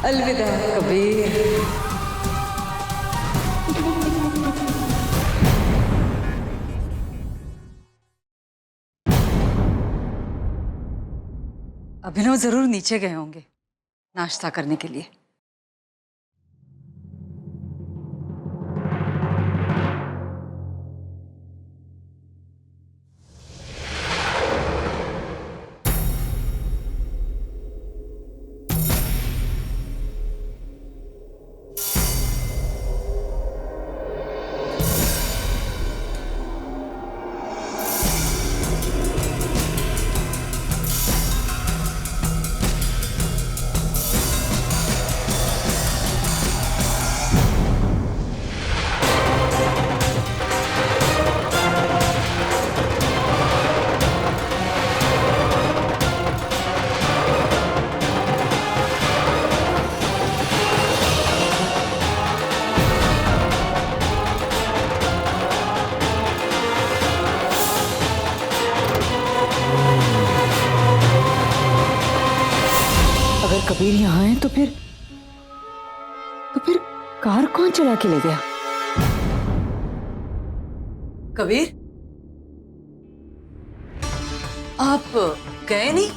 अलविदा कबीर। अभिनव जरूर नीचे गए होंगे नाश्ता करने के लिए। कबीर यहाँ है तो फिर कार कौन चला के ले गया? कबीर, आप गए नहीं?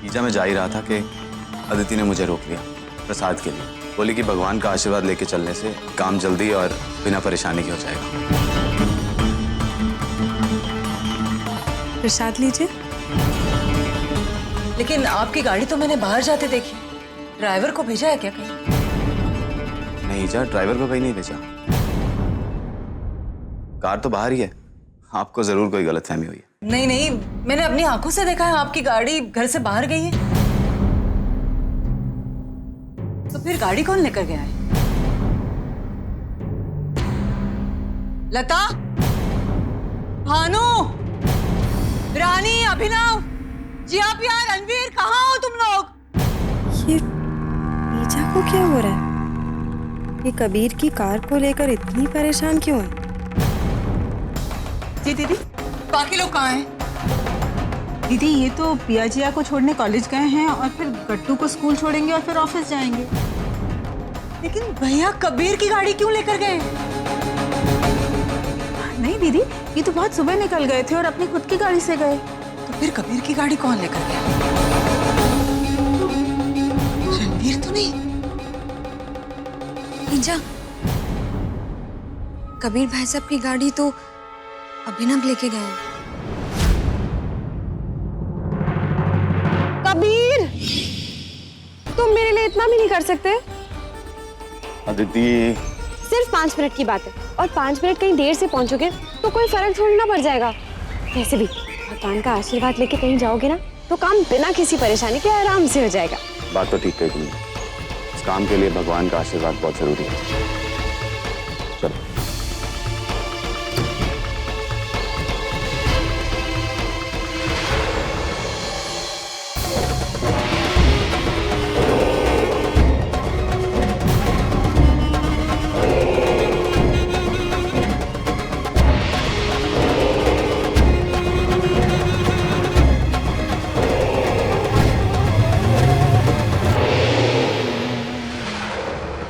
ईजा मैं जा ही रहा था कि अदिति ने मुझे रोक लिया प्रसाद के लिए। बोली कि भगवान का आशीर्वाद लेके चलने से काम जल्दी और बिना परेशानी के हो जाएगा। प्रसाद लीजिए। लेकिन आपकी गाड़ी तो मैंने बाहर जाते देखी, ड्राइवर को भेजा है क्या कहीं? नहीं ईजा, ड्राइवर को कहीं नहीं भेजा, कार तो बाहर ही है। आपको जरूर कोई गलतफहमी हुई है। नहीं नहीं, मैंने अपनी आंखों से देखा है आपकी गाड़ी घर से बाहर गई है। तो फिर गाड़ी कौन लेकर गया है? लता, भानु, रानी, अभिनव, जिया प्यार, रणवीर, कहाँ हो तुम लोग? ये ईजा को क्या हो रहा है? ये कबीर की कार को लेकर इतनी परेशान क्यों है? जी दीदी, बाकी लोग कहाँ हैं? दीदी ये तो पिया जिया को छोड़ने कॉलेज गए हैं और फिर गट्टू को स्कूल छोड़ेंगे और फिर ऑफिस जाएंगे। लेकिन भैया कबीर की गाड़ी क्यों लेकर गए? नहीं दीदी, ये तो बहुत सुबह निकल गए थे और अपनी खुद की गाड़ी से गए। तो फिर कबीर की गाड़ी कौन लेकर गया? रणवीर तो नहीं? ईजा, कबीर भाई साहब की गाड़ी तो अभिनव लेके गए हैं। कबीर, तुम मेरे लिए इतना भी नहीं कर सकते? अदिति, सिर्फ 5 मिनट की बात है और 5 मिनट कहीं देर से पहुंचोगे तो कोई फर्क थोड़ी ना पड़ जाएगा। वैसे भी भगवान का आशीर्वाद लेके कहीं जाओगे ना तो काम बिना किसी परेशानी के आराम से हो जाएगा। बात तो ठीक कही तुमने, इस काम के लिए भगवान का आशीर्वाद बहुत जरूरी है। चलो।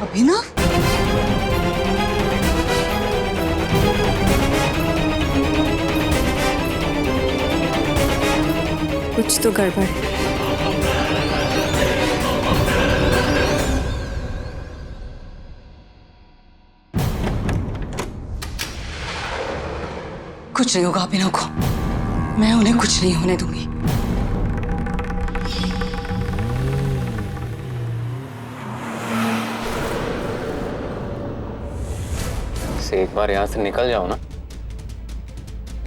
अभिनव? कुछ तो गड़बड़ है। कुछ नहीं होगा अभिनव को, मैं उन्हें कुछ नहीं होने दूंगी। से एक बार यहाँ से निकल जाओ ना,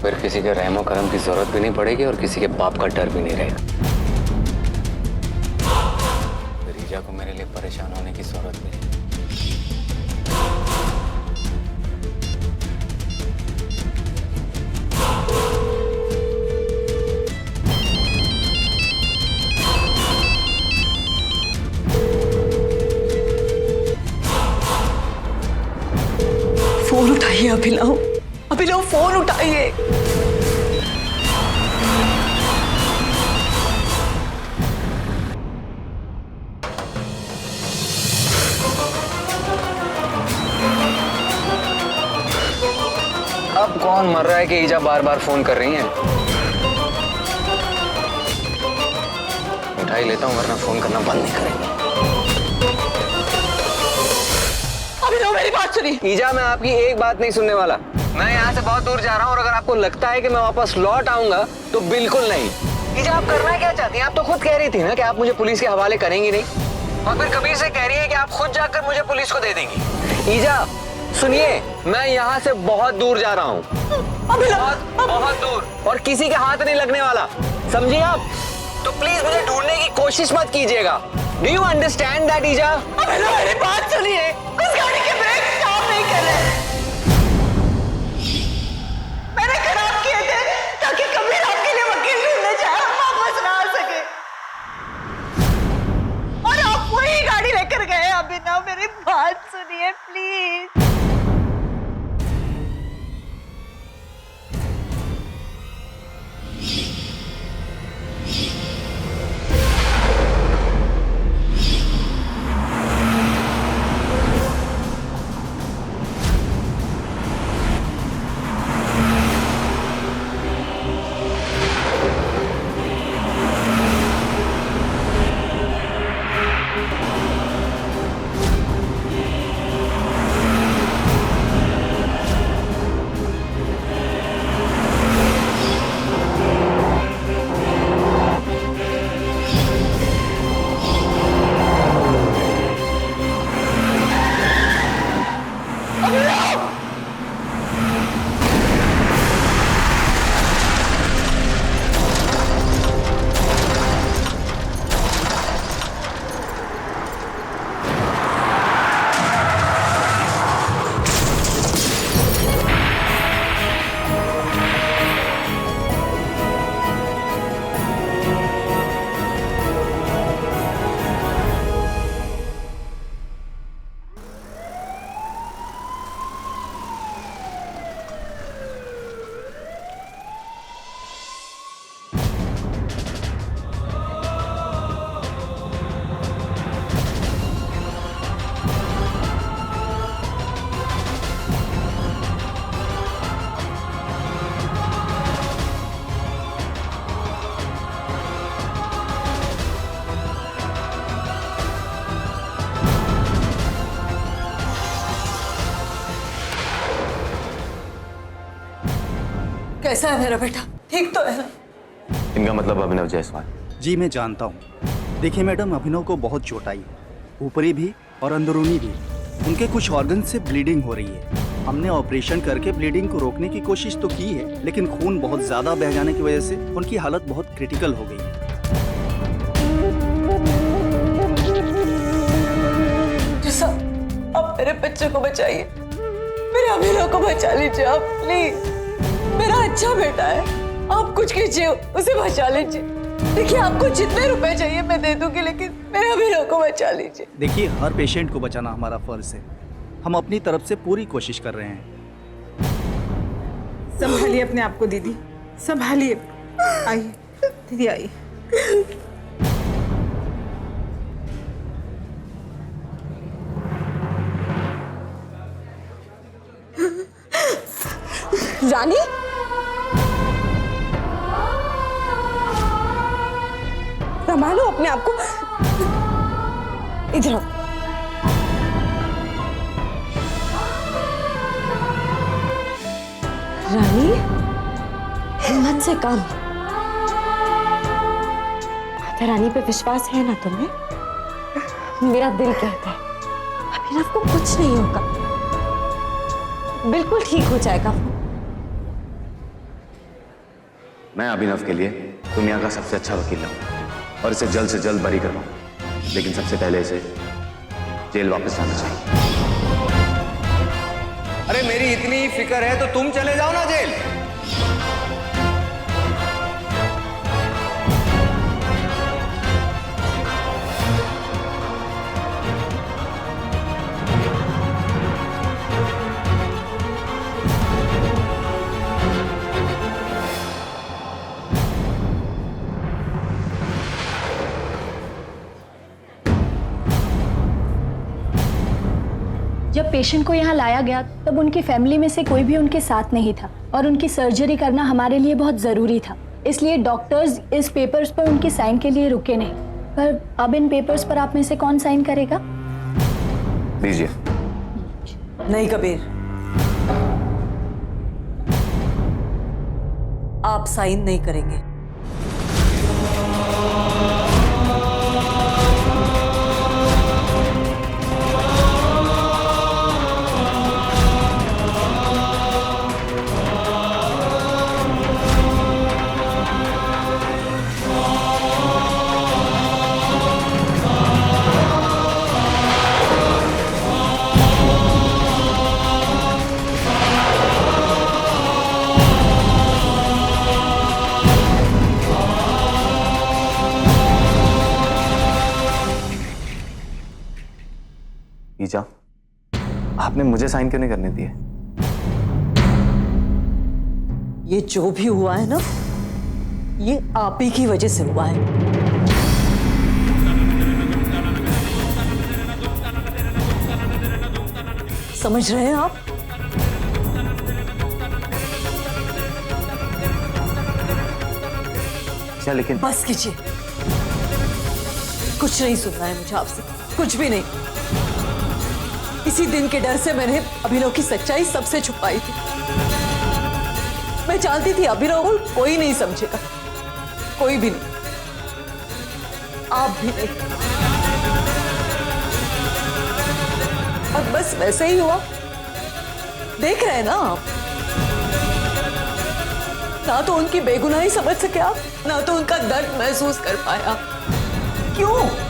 फिर किसी के रहमो करम की जरूरत भी नहीं पड़ेगी और किसी के पाप का डर भी नहीं रहेगा। फिर ईजा को मेरे लिए परेशान होने की जरूरत नहीं है। फोन उठाइए अभिनव, अभिनव फोन उठाइए। मर रहा है कि ईजा बार बार फोन कर रही है। उठा ही लेता हूँ वरना फोन करना बंद नहीं करेंगे। अभिनव मेरी बात सुनी। ईजा मैं आपकी एक बात नहीं सुनने वाला। मैं यहाँ से बहुत दूर जा रहा हूँ और अगर आपको लगता है कि मैं वापस लौट आऊंगा तो बिल्कुल नहीं। ईजा आप करना क्या चाहती हैं? आप तो खुद कह रही थी ना कि आप मुझे पुलिस के हवाले करेंगी नहीं, और फिर कबीर से कह रही है कि आप खुद जाकर मुझे पुलिस को दे देंगी। ईजा सुनिए, मैं यहाँ से बहुत दूर जा रहा हूँ, बहुत दूर, और किसी के हाथ नहीं लगने वाला, समझिए आप? तो प्लीज मुझे ढूंढने की कोशिश मत कीजिएगा। डू यू अंडरस्टैंड दैट ईजा? अभिनव मेरी बात सुनिए, उस गाड़ी के ब्रेक काम नहीं कर रहे। मैंने खराब किए थे ताकि कबीर आपके लिए वकील ढूंढने जाए और वापस ना आ सके, और आप वही गाड़ी लेकर गए। अभिनव मेरी बात सुनिए प्लीज। कैसा है मेरा बेटा? ठीक तो है ना? इनका मतलब अभिनव जायसवाल। जी मैं जानता हूँ। देखिए मैडम, अभिनव को बहुत चोट आई है, ऊपरी भी और अंदरूनी भी। उनके कुछ ऑर्गन से ब्लीडिंग हो रही है। हमने ऑपरेशन करके ब्लीडिंग को रोकने की कोशिश तो की है, लेकिन खून बहुत ज़्यादा बह जाने की वजह से उनकी हालत बहुत क्रिटिकल हो गई है। आप मेरे बच्चे को बचाइए, मेरे अभिनव को बचा लीजिए आप प्लीज। मेरा अच्छा बेटा है, आप कुछ कीजिए, उसे बचा लीजिए। देखिए आपको जितने रुपए चाहिए मैं दे दूंगी, लेकिन मेरे अभिनव को बचा लीजिए। देखिए, हर पेशेंट को बचाना हमारा फर्ज है। हम अपनी तरफ से पूरी कोशिश कर रहे हैं। संभालिए अपने आप को दीदी, संभालिए। आइए दीदी आइए। रानी, संभालो अपने आप को। इधर आओ। रानी, हिम्मत से काम। माता रानी पे विश्वास है ना तुम्हें? मेरा दिल कहता है अभिनव को कुछ नहीं होगा, बिल्कुल ठीक हो जाएगा वो। मैं अभिनव के लिए दुनिया का सबसे अच्छा वकील हूँ और इसे जल्द से जल्द बरी करवाऊँ, लेकिन सबसे पहले इसे जेल वापस जाना चाहिए। अरे मेरी इतनी फिक्र है तो तुम चले जाओ ना जेल। जब पेशेंट को यहाँ लाया गया तब उनकी फैमिली में से कोई भी उनके साथ नहीं था और उनकी सर्जरी करना हमारे लिए बहुत ज़रूरी था, इसलिए डॉक्टर्स इस पेपर्स पर उनकी साइन के लिए रुके नहीं। पर अब इन पेपर्स पर आप में से कौन साइन करेगा? लीजिए। नहीं कबीर, आप साइन नहीं करेंगे। ईजा, आपने मुझे साइन क्यों नहीं करने दिए? ये जो भी हुआ है ना, ये आप ही की वजह से हुआ है। समझ रहे हैं आप? क्या लेकिन बस कीजिए, कुछ नहीं सुनना है मुझे आपसे, कुछ भी नहीं। इसी दिन के डर से मैंने अभिनव की सच्चाई सबसे छुपाई थी। मैं जानती थी अभिनव को कोई नहीं समझेगा, कोई भी नहीं, आप भी नहीं। और बस वैसे ही हुआ, देख रहे हैं ना आप। ना तो उनकी बेगुनाही समझ सके आप, ना तो उनका दर्द महसूस कर पाया। क्यों?